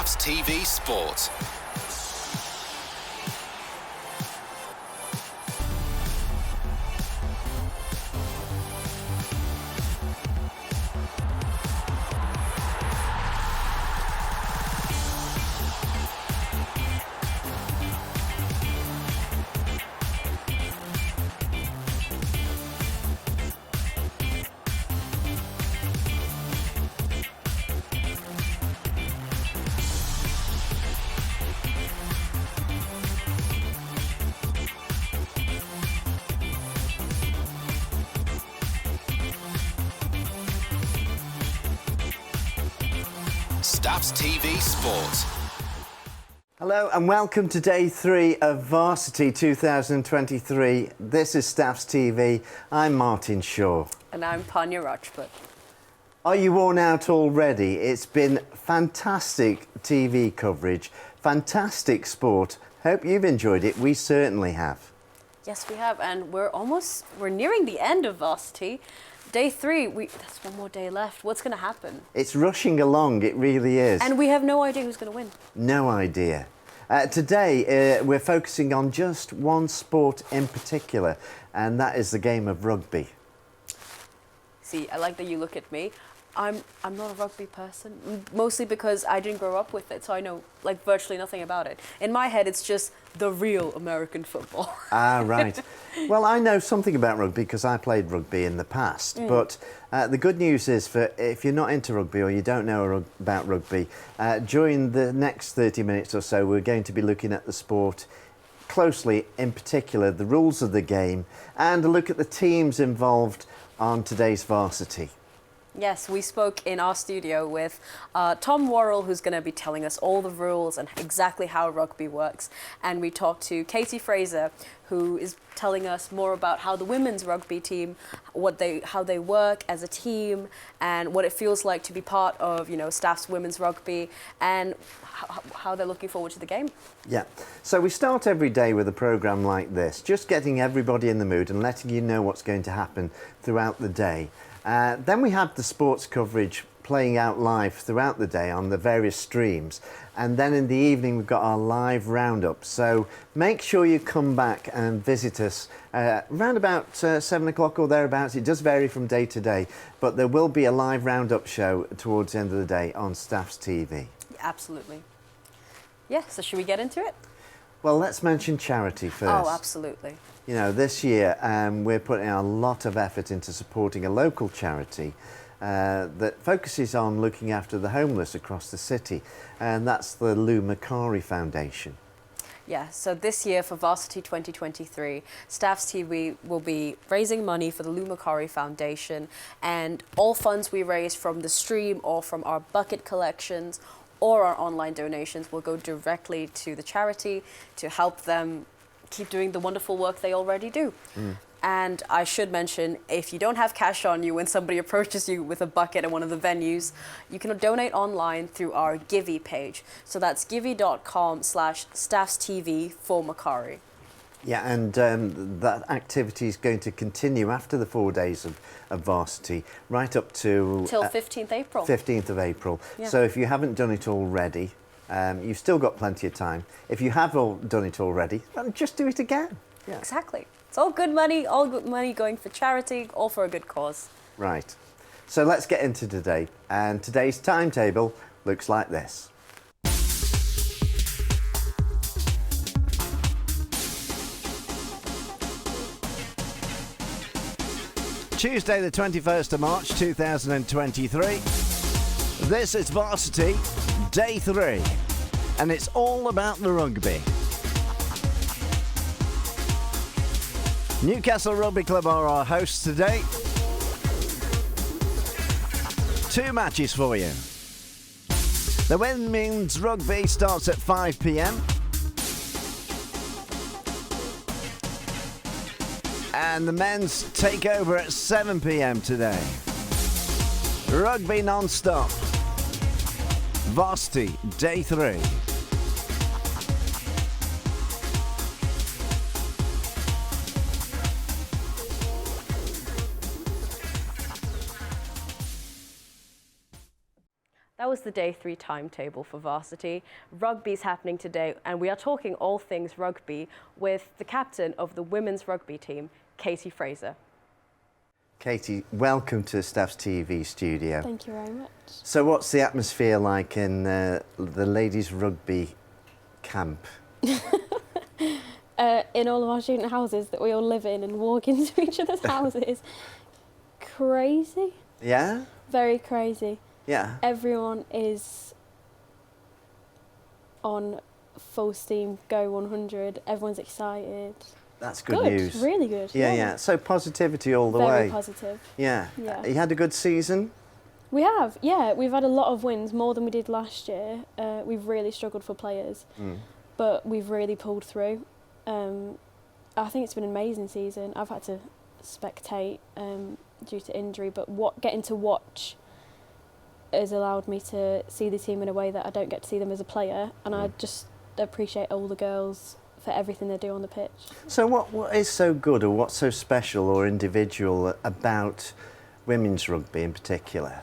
Staffstv Sport. Staffstv Sport. Hello and welcome to day 3 of Varsity 2023. This is Staffstv. I'm Martin Shaw. And I'm Panya Rajput. Are you worn out already? It's been fantastic TV coverage, fantastic sport. Hope you've enjoyed it. We certainly have. Yes, we have, and we're nearing the end of Varsity. Day 3, that's one more day left. What's going to happen? It's rushing along, it really is. And we have no idea who's going to win. No idea. Today, we're focusing on just one sport in particular, and that is the game of rugby. See, I like that you look at me. I'm not a rugby person, mostly because I didn't grow up with it, so I know like virtually nothing about it. In my head, it's just the real American football. Ah, right. Well, I know something about rugby because I played rugby in the past. But the good news is, if you're not into rugby or you don't know about rugby, during the next 30 minutes or so, we're going to be looking at the sport closely, in particular the rules of the game, and a look at the teams involved on today's Varsity. Yes, we spoke in our studio with Tom Worrell, who's going to be telling us all the rules and exactly how rugby works. And we talked to Katie Fraser, who is telling us more about how the women's rugby team, how they work as a team, and what it feels like to be part of, Staff's women's rugby, and how they're looking forward to the game. Yeah, so we start every day with a programme like this, just getting everybody in the mood and letting you know what's going to happen throughout the day. Then we have the sports coverage playing out live throughout the day on the various streams, and then in the evening we've got our live roundup. So make sure you come back and visit us around about 7 o'clock or thereabouts. It does vary from day to day, but there will be a live roundup show towards the end of the day on Staffstv. Absolutely. Yeah, so should we get into it? Well, let's mention charity first. Oh, absolutely. This year we're putting a lot of effort into supporting a local charity that focuses on looking after the homeless across the city, and that's the Makari Foundation. Yeah, so this year for Varsity 2023, Staffstv will be raising money for the Makari Foundation, and all funds we raise from the stream or from our bucket collections or our online donations will go directly to the charity to help them keep doing the wonderful work they already do. And I should mention, if you don't have cash on you when somebody approaches you with a bucket at one of the venues, you can donate online through our Givey page. So that's givey.com/staffstv for Makari. Yeah, and that activity is going to continue after the 4 days of Varsity, right up to... Till 15th April. 15th of April. Yeah. So if you haven't done it already, you've still got plenty of time. If you have done it already, then just do it again. Yeah. Exactly. It's all good money going for charity, all for a good cause. Right. So let's get into today. And today's timetable looks like this. Tuesday the 21st of March 2023. This is Varsity, day 3, and it's all about the rugby. Newcastle Rugby Club are our hosts today. 2 matches for you. The women's rugby starts at 5 p.m. and the men's take over at 7 p.m. today. Rugby non-stop. Varsity, day 3. That was the day 3 timetable for Varsity. Rugby's happening today, and we are talking all things rugby with the captain of the women's rugby team, Katie Fraser. Katie, welcome to Staffstv studio. Thank you very much. So what's the atmosphere like in the ladies' rugby camp? In all of our student houses that we all live in and walk into each other's houses. Crazy. Yeah? Very crazy. Yeah. Everyone is on full steam, go 100. Everyone's excited. That's good news. Really good. Yeah. So positivity all the way. Very positive. Yeah. Yeah. You had a good season? We have, yeah. We've had a lot of wins, more than we did last year. We've really struggled for players, but we've really pulled through. I think it's been an amazing season. I've had to spectate due to injury, but getting to watch has allowed me to see the team in a way that I don't get to see them as a player, and I just appreciate all the girls for everything they do on the pitch. So what is so good or what's so special or individual about women's rugby in particular?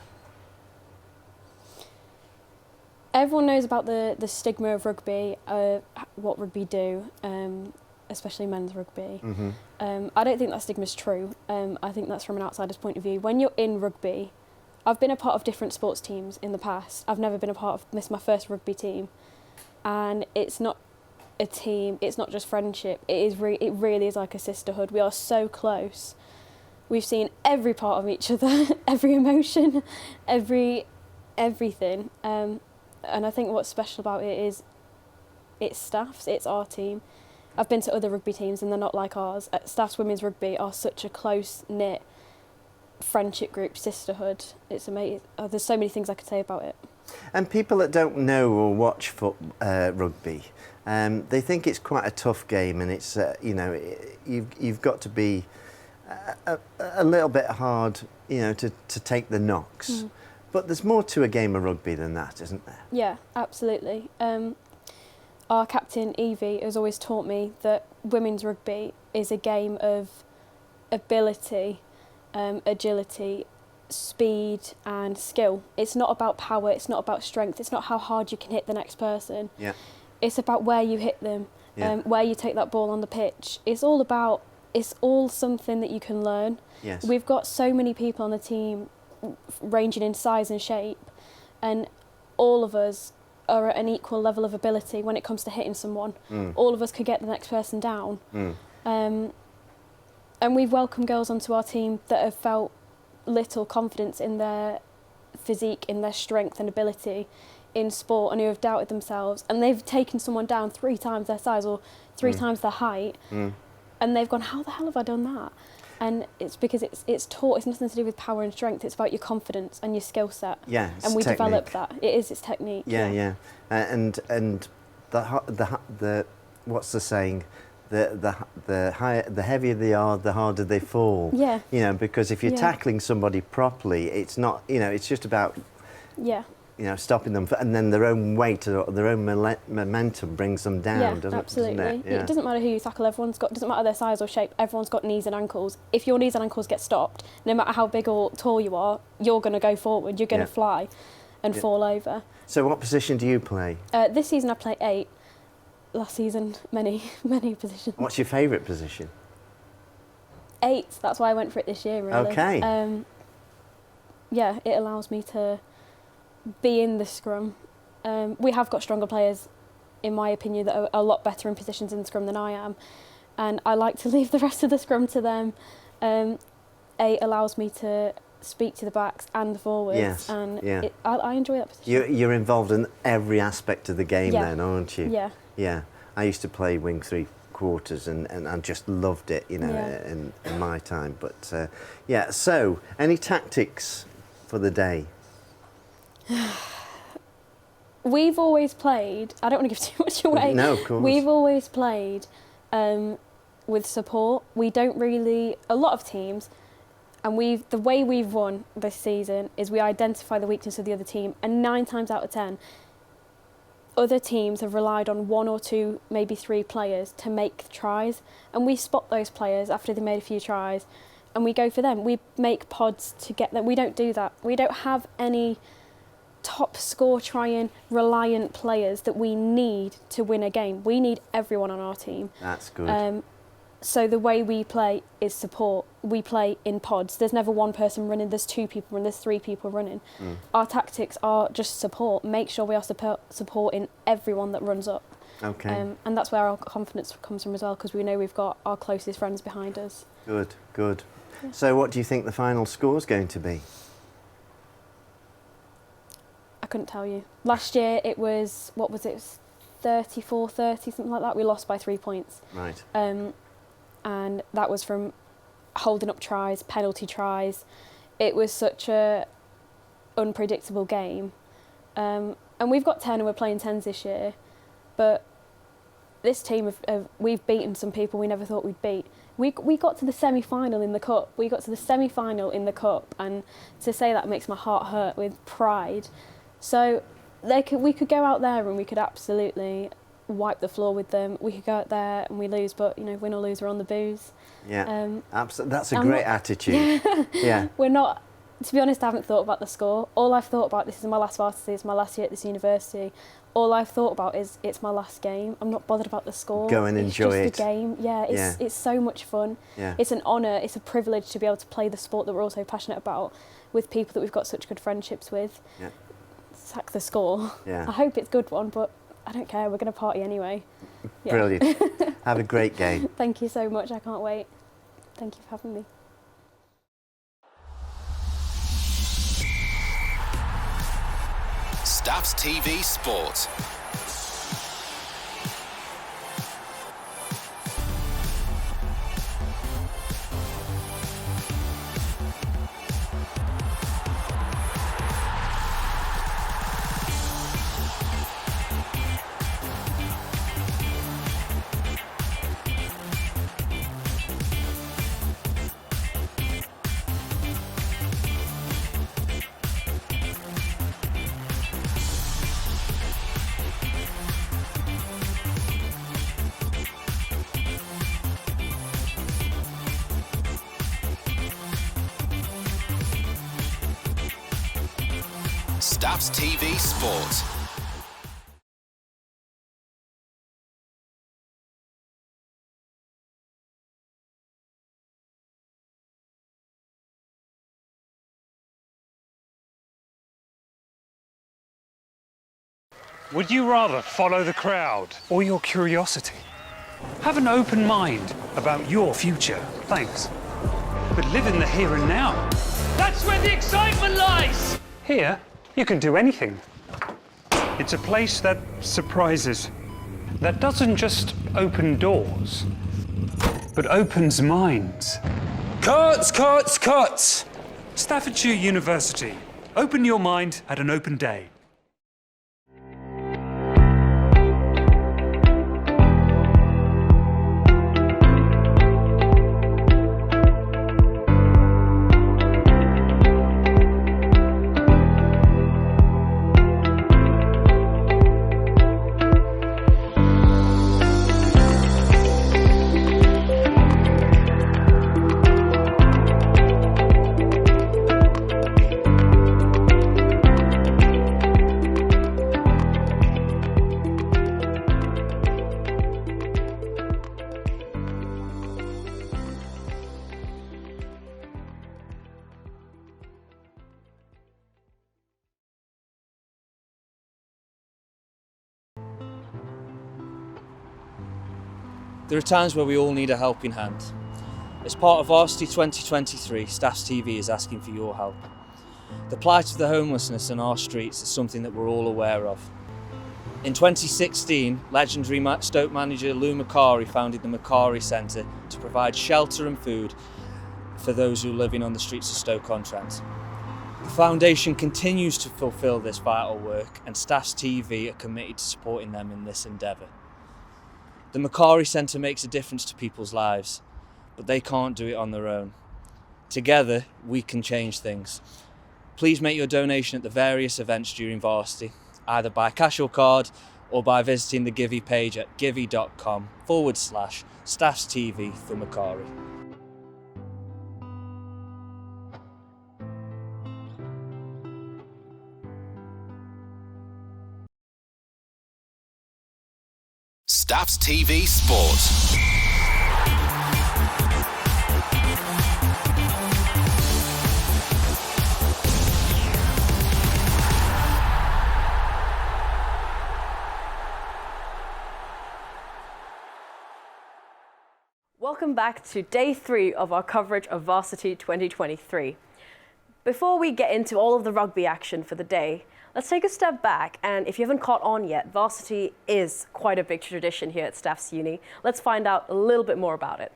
Everyone knows about the stigma of rugby, what rugby do, especially men's rugby. I don't think that stigma's true. I think that's from an outsider's point of view. When you're in rugby, I've been a part of different sports teams in the past. I've never been a part of this is my first rugby team, and it's not a team. It's not just friendship. It really is like a sisterhood. We are so close. We've seen every part of each other, every emotion, everything. And I think what's special about it is it's Staffs. It's our team. I've been to other rugby teams and they're not like ours. Staffs Women's Rugby are such a close-knit friendship group, sisterhood. It's amazing. There's so many things I could say about it. And people that don't know or watch rugby, they think it's quite a tough game, and it's you've got to be a little bit hard, to take the knocks. But there's more to a game of rugby than that, isn't there? Yeah, absolutely. Our captain Evie has always taught me that women's rugby is a game of ability, agility, speed and skill. It's not about power, it's not about strength, it's not how hard you can hit the next person. Yeah. It's about where you hit them, where you take that ball on the pitch. It's all something that you can learn. Yes. We've got so many people on the team ranging in size and shape, and all of us are at an equal level of ability when it comes to hitting someone. All of us could get the next person down. And we've welcomed girls onto our team that have felt little confidence in their physique, in their strength and ability in sport, and who have doubted themselves, and they've taken someone down 3 times their size or 3 times their height, and they've gone, how the hell have I done that? And it's because it's taught. It's nothing to do with power and strength. It's about your confidence and your skill set. Yeah, and we develop that. It's technique. Yeah. And the what's the saying? The heavier they are, the harder they fall. Yeah. Because if you're tackling somebody properly, it's not. It's just about. Yeah. Stopping them, and then their own weight or their own momentum brings them down, doesn't absolutely. it? Yeah. It doesn't matter who you tackle, doesn't matter their size or shape, everyone's got knees and ankles. If your knees and ankles get stopped, no matter how big or tall you are, you're going to go forward, you're going to fly and fall over. So what position do you play? This season I play 8. Last season, many positions. What's your favourite position? 8, that's why I went for it this year, really. Okay. It allows me to be in the scrum. We have got stronger players, in my opinion, that are a lot better in positions in the scrum than I am, and I like to leave the rest of the scrum to them. 8 allows me to speak to the backs and the forwards, and I enjoy that position. You're involved in every aspect of the game then, aren't you? Yeah. Yeah. I used to play wing 3/4 and I just loved it, in my time. But so any tactics for the day? We've always played, I don't want to give too much away. No, of course. We've always played with support. We don't really, a lot of teams, and the way we've won this season is we identify the weakness of the other team, and 9 times out of 10, other teams have relied on 1 or 2, maybe 3 players to make tries, and we spot those players after they made a few tries, and we go for them. We make pods to get them. We don't do that. We don't have any top score trying, reliant players that we need to win a game. We need everyone on our team. That's good. So the way we play is support. We play in pods. There's never one person running, there's 2 people running, there's 3 people running. Our tactics are just support. Make sure we are supporting everyone that runs up. Okay. And that's where our confidence comes from as well, because we know we've got our closest friends behind us. Good, good. Yeah. So what do you think the final score is going to be? I couldn't tell you. Last year it was, what was it, 34-30, something like that. We lost by 3 points. Right. And that was from holding up tries, penalty tries. It was such a unpredictable game. And we've got 10 and we're playing 10s this year. But this team, we've beaten some people we never thought we'd beat. We got to the semi-final in the Cup. We got to the semi-final in the Cup. And to say that makes my heart hurt with pride. So we could go out there and we could absolutely wipe the floor with them. We could go out there and we lose, but, you know, win or lose, we're on the booze. Yeah, absolutely. That's a great attitude. Yeah. We're not, to be honest, I haven't thought about the score. All I've thought about, this is my last varsity, it's my last year at this university. All I've thought about is it's my last game. I'm not bothered about the score. Go and enjoy it. It's just a game. Yeah, it's so much fun. Yeah. It's an honour, it's a privilege to be able to play the sport that we're all so passionate about with people that we've got such good friendships with. Yeah. Sack the score. Yeah. I hope it's a good one, but I don't care, we're going to party anyway. Yeah. Brilliant. Have a great game. Thank you so much, I can't wait. Thank you for having me. Staffstv Sport. Staffstv Sport. Would you rather follow the crowd or your curiosity? Have an open mind about your future. Thanks. But live in the here and now. That's where the excitement lies! Here, you can do anything. It's a place that surprises, that doesn't just open doors, but opens minds. Cuts, cuts, cuts! Staffordshire University. Open your mind at an open day. There are times where we all need a helping hand. As part of Varsity 2023, Staffstv is asking for your help. The plight of the homelessness on our streets is something that we're all aware of. In 2016, legendary Stoke manager Lou Makari founded the Makari Centre to provide shelter and food for those who are living on the streets of Stoke-on-Trent. The foundation continues to fulfil this vital work, and Staffstv are committed to supporting them in this endeavour. The Makari Centre makes a difference to people's lives, but they can't do it on their own. Together, we can change things. Please make your donation at the various events during Varsity, either by cash or card, or by visiting the Givey page at givey.com/Staffstv for Makari. Staffstv Sport. Welcome back to day 3 of our coverage of Varsity 2023. Before we get into all of the rugby action for the day, let's take a step back, and if you haven't caught on yet, Varsity is quite a big tradition here at Staffs Uni. Let's find out a little bit more about it.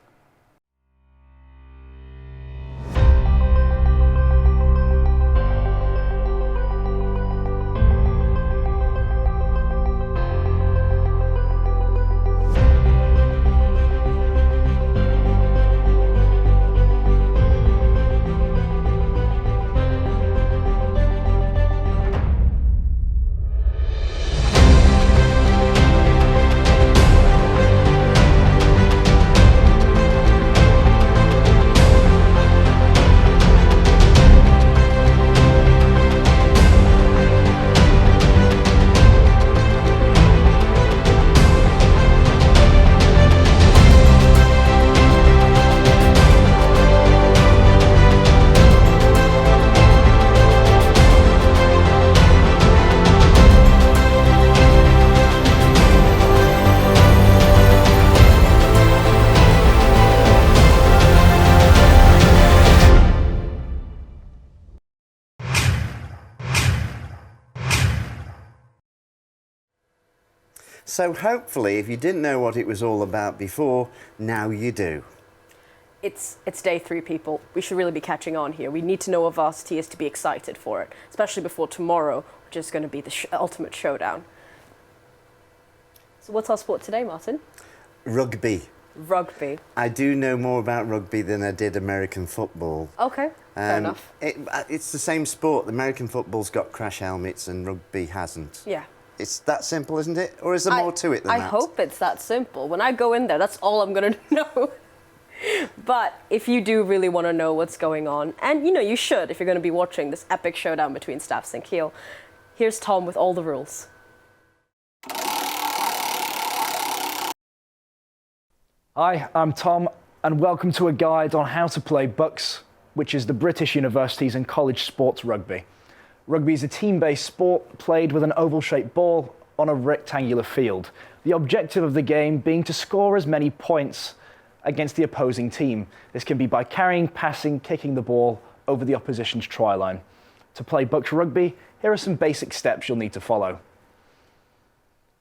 So hopefully, if you didn't know what it was all about before, now you do. It's day 3, people. We should really be catching on here. We need to know what Varsity is to be excited for it, especially before tomorrow, which is going to be the ultimate showdown. So what's our sport today, Martin? Rugby. Rugby. I do know more about rugby than I did American football. Okay, fair enough. It's the same sport. American football's got crash helmets and rugby hasn't. Yeah. It's that simple, isn't it? Or is there more to it than that? I hope it's that simple. When I go in there, that's all I'm going to know. But if you do really want to know what's going on, and you should if you're going to be watching this epic showdown between Staffs and Kiel, here's Tom with all the rules. Hi, I'm Tom, and welcome to a guide on how to play BUCS, which is the British Universities and College Sports Rugby. Rugby is a team-based sport played with an oval-shaped ball on a rectangular field. The objective of the game being to score as many points against the opposing team. This can be by carrying, passing, kicking the ball over the opposition's try line. To play BUCS rugby, here are some basic steps you'll need to follow.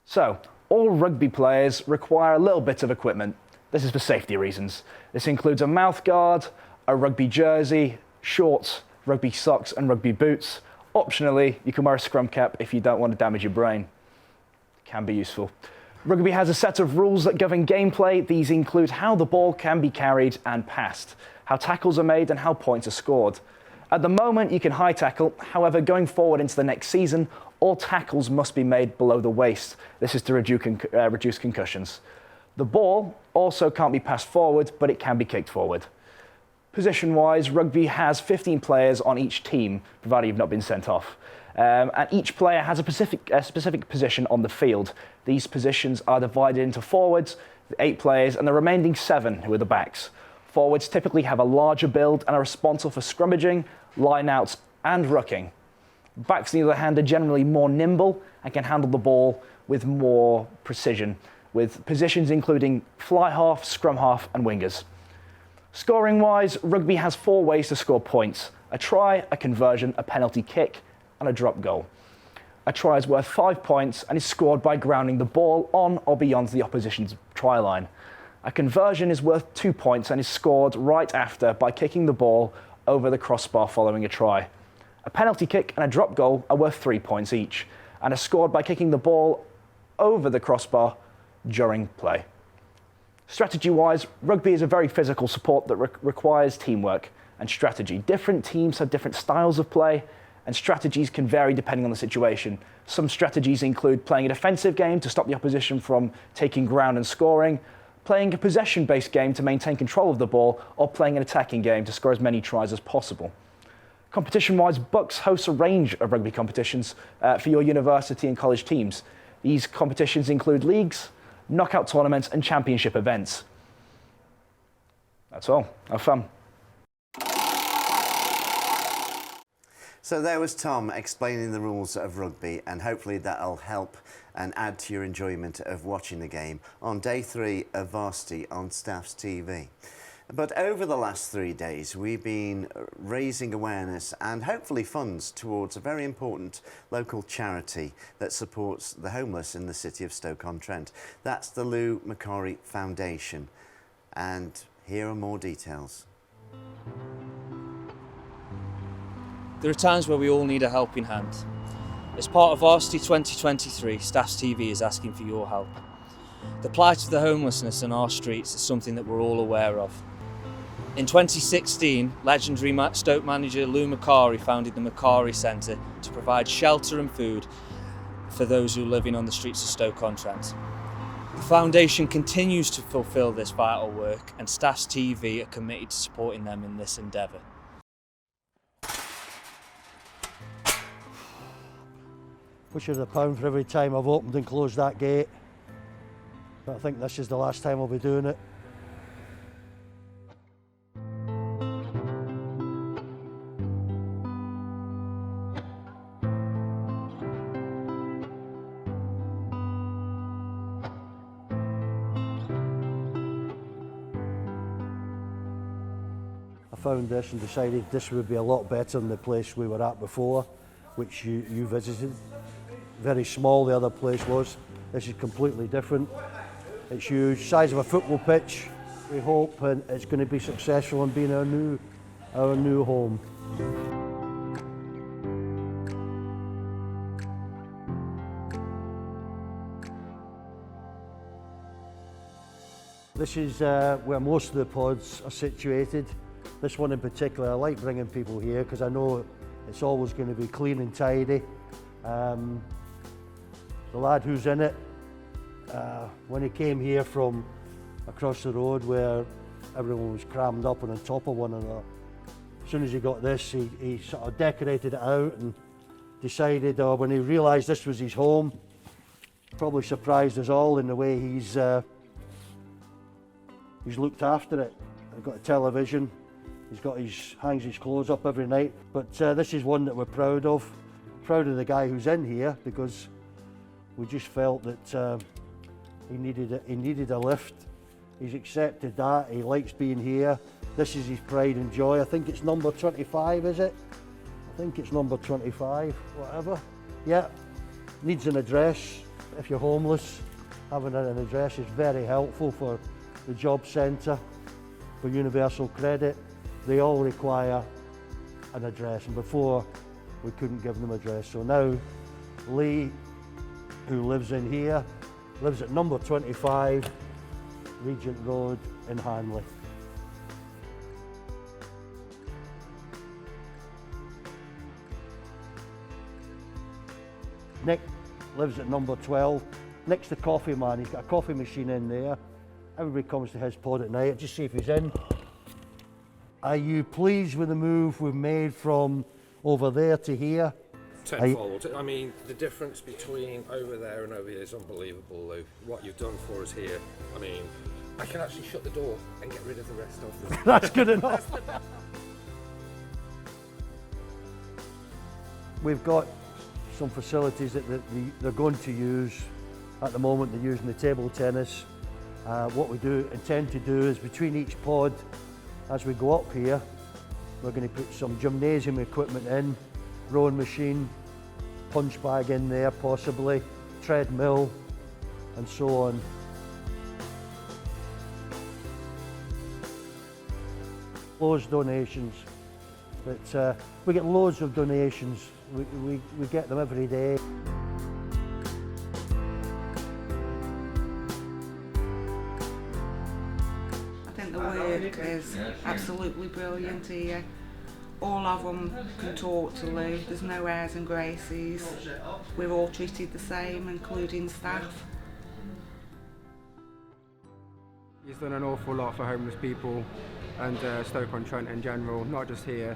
So, all rugby players require a little bit of equipment. This is for safety reasons. This includes a mouth guard, a rugby jersey, shorts, rugby socks and rugby boots. Optionally, you can wear a scrum cap if you don't want to damage your brain. It can be useful. Rugby has a set of rules that govern gameplay. These include how the ball can be carried and passed, how tackles are made and how points are scored. At the moment, you can high tackle. However, going forward into the next season, all tackles must be made below the waist. This is to reduce concussions. The ball also can't be passed forward, but it can be kicked forward. Position-wise, rugby has 15 players on each team, provided you've not been sent off. And each player has a specific position on the field. These positions are divided into forwards, 8 players, and the remaining 7 who are the backs. Forwards typically have a larger build and are responsible for scrummaging, line-outs, and rucking. Backs, on the other hand, are generally more nimble and can handle the ball with more precision, with positions including fly half, scrum half, and wingers. Scoring-wise, rugby has 4 ways to score points: a try, a conversion, a penalty kick, and a drop goal. A try is worth 5 points and is scored by grounding the ball on or beyond the opposition's try line. A conversion is worth 2 points and is scored right after by kicking the ball over the crossbar following a try. A penalty kick and a drop goal are worth 3 points each and are scored by kicking the ball over the crossbar during play. Strategy-wise, rugby is a very physical sport that requires teamwork and strategy. Different teams have different styles of play, and strategies can vary depending on the situation. Some strategies include playing a defensive game to stop the opposition from taking ground and scoring, playing a possession-based game to maintain control of the ball, or playing an attacking game to score as many tries as possible. Competition-wise, BUCS hosts a range of rugby competitions for your university and college teams. These competitions include leagues, knockout tournaments and championship events. That's all. Have fun. So there was Tom explaining the rules of rugby, and hopefully that'll help and add to your enjoyment of watching the game on day 3 of Varsity on Staffstv. But over the last 3 days, we've been raising awareness and hopefully funds towards a very important local charity that supports the homeless in the city of Stoke-on-Trent. That's the Makari Foundation. And here are more details. There are times where we all need a helping hand. As part of Varsity 2023, Staffstv is asking for your help. The plight of the homelessness on our streets is something that we're all aware of. In 2016, legendary Stoke manager Makari founded the Makari Centre to provide shelter and food for those who are living on the streets of Stoke-on-Trent. The foundation continues to fulfil this vital work, and Staffstv are committed to supporting them in this endeavour. Wish I had £1 for every time I've opened and closed that gate. But I think this is the last time I'll be doing it. I found this and decided this would be a lot better than the place we were at before, which you visited. Very small the other place was. This is completely different. It's huge, size of a football pitch. We hope and it's going to be successful in being our new home. This is where most of the pods are situated. This one in particular, I like bringing people here because I know it's always going to be clean and tidy. The lad who's in it, when he came here from across the road where everyone was crammed up on top of one another, as soon as he got this, he sort of decorated it out and decided, when he realised this was his home, probably surprised us all in the way he's looked after it. He's got a television, hangs his clothes up every night, but this is one that we're proud of. Proud of the guy who's in here because we just felt that he needed a lift. He's accepted that, he likes being here. This is his pride and joy. I think it's number 25, is it? I think it's number 25, whatever. Yeah, needs an address. If you're homeless, having an address is very helpful for the job centre, for Universal Credit. They all require an address, and before we couldn't give them an address. So now Lee, who lives in here, lives at number 25, Regent Road in Hanley. Nick lives at number 12, next to Coffee Man. He's got a coffee machine in there. Everybody comes to his pod at night, just see if he's in. Are you pleased with the move we've made from over there to here? Tenfold. I mean, the difference between over there and over here is unbelievable, Lou. What you've done for us here, I mean, I can actually shut the door and get rid of the rest of them. That's good enough. We've got some facilities that they're going to use. At the moment, they're using the table tennis. What we intend to do is between each pod, as we go up here, we're going to put some gymnasium equipment in, rowing machine, punch bag in there possibly, treadmill, and so on. Loads of donations, but we get loads of donations. We get them every day. The work is absolutely brilliant here. All of them can talk to Lou. There's no airs and graces. We're all treated the same, including staff. He's done an awful lot for homeless people and Stoke-on-Trent in general, not just here,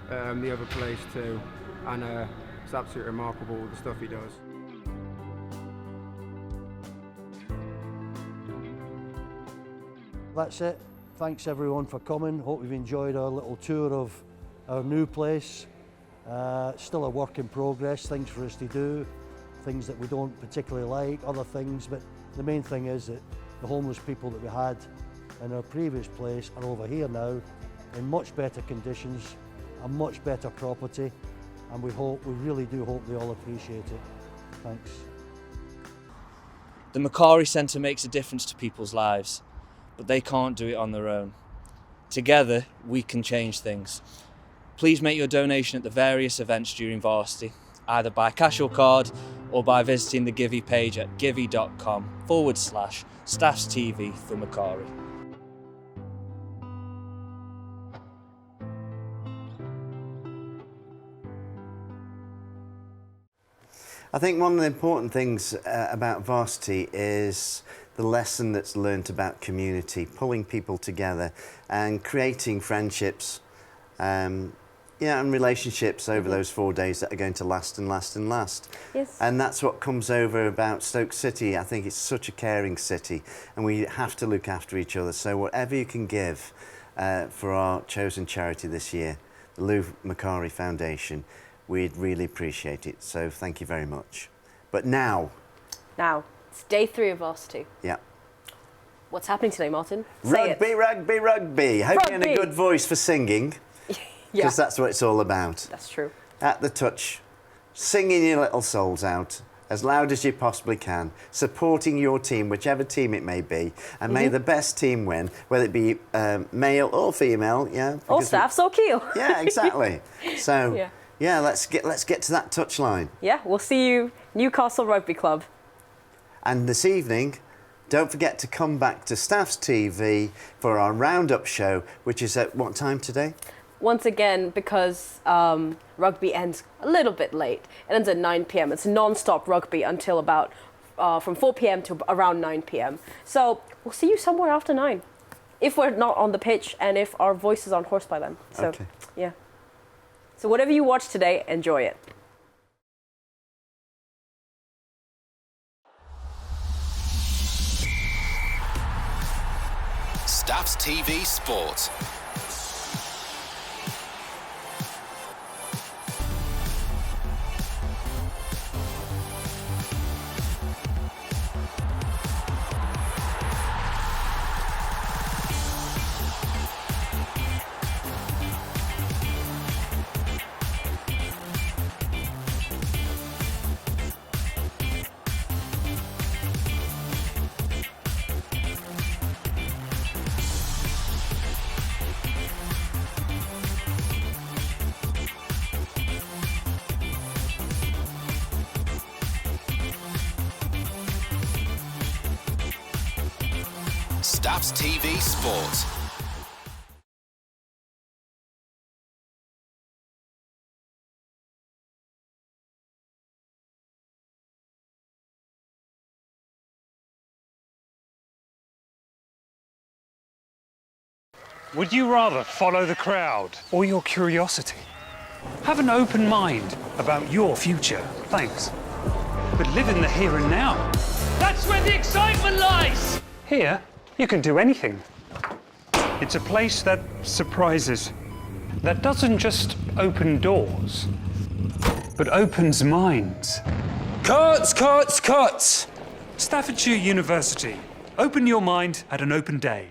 the other place too, and it's absolutely remarkable the stuff he does. that's it. Thanks everyone for coming. Hope you've enjoyed our little tour of our new place. Still a work in progress, things for us to do, things that we don't particularly like, other things, but the main thing is that the homeless people that we had in our previous place are over here now in much better conditions, a much better property, and we really do hope they all appreciate it. Thanks. The Makari Centre makes a difference to people's lives, but they can't do it on their own. Together, we can change things. Please make your donation at the various events during Varsity, either by cash or card, or by visiting the Givey page at givey.com/Staffstv for Makari. I think one of the important things about Varsity is the lesson that's learnt about community, pulling people together and creating friendships and relationships over those 4 days that are going to last and last and last. Yes. And that's what comes over about Stoke City. I think it's such a caring city and we have to look after each other. So whatever you can give for our chosen charity this year, the Lou Makari Foundation, we'd really appreciate it. So thank you very much. But now, it's day 3 of Varsity. Yeah. What's happening today, Martin? Say Rugby, it. rugby, rugby. Hope you're in a Rugby. good voice for singing, because that's what it's all about. That's true. At the touch, singing your little souls out as loud as you possibly can, supporting your team, whichever team it may be, and may the best team win, whether it be male or female. Yeah. Or Staffs or Keel. Yeah, exactly. So. Yeah, let's get to that touchline. Yeah, we'll see you, Newcastle Rugby Club. And this evening, don't forget to come back to Staffstv for our roundup show, which is at what time today? Once again, because rugby ends a little bit late. It ends at 9 p.m. It's non-stop rugby until about from 4 p.m. to around 9 p.m. So we'll see you somewhere after 9, if we're not on the pitch and if our voice is on horse by then. So, yeah. So whatever you watch today, enjoy it. Staffstv Sport. Staffstv Sport. Would you rather follow the crowd or your curiosity? Have an open mind about your future, thanks. But live in the here and now. That's where the excitement lies! Here, you can do anything. It's a place that surprises, that doesn't just open doors, but opens minds. Cuts, cuts, cuts! Staffordshire University. Open your mind at an open day.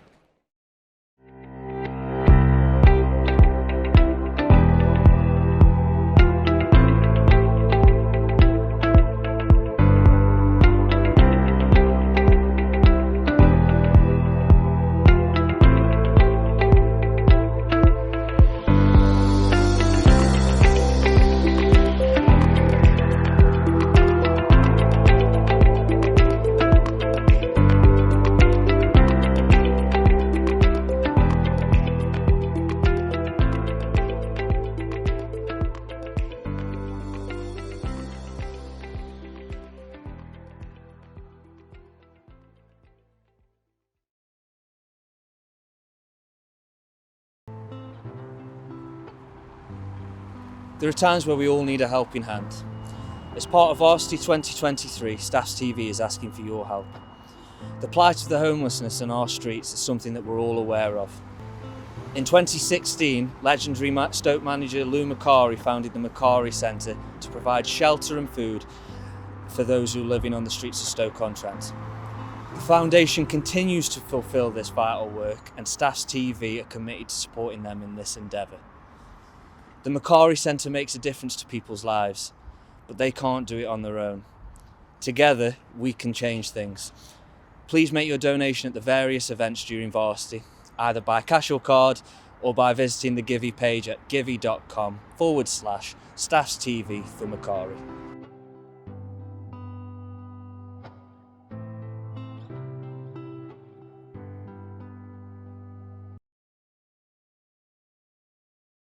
There are times where we all need a helping hand. As part of Varsity 2023, Staffstv is asking for your help. The plight of the homelessness in our streets is something that we're all aware of. In 2016, legendary Stoke manager Lou Makari founded the Makari Centre to provide shelter and food for those who are living on the streets of Stoke-on-Trent. The foundation continues to fulfil this vital work, and Staffstv are committed to supporting them in this endeavour. The Makari Centre makes a difference to people's lives, but they can't do it on their own. Together, we can change things. Please make your donation at the various events during Varsity, either by cash or card, or by visiting the Givey page at givey.com/Staffstv for Makari.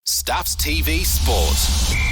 Staffstv Sport.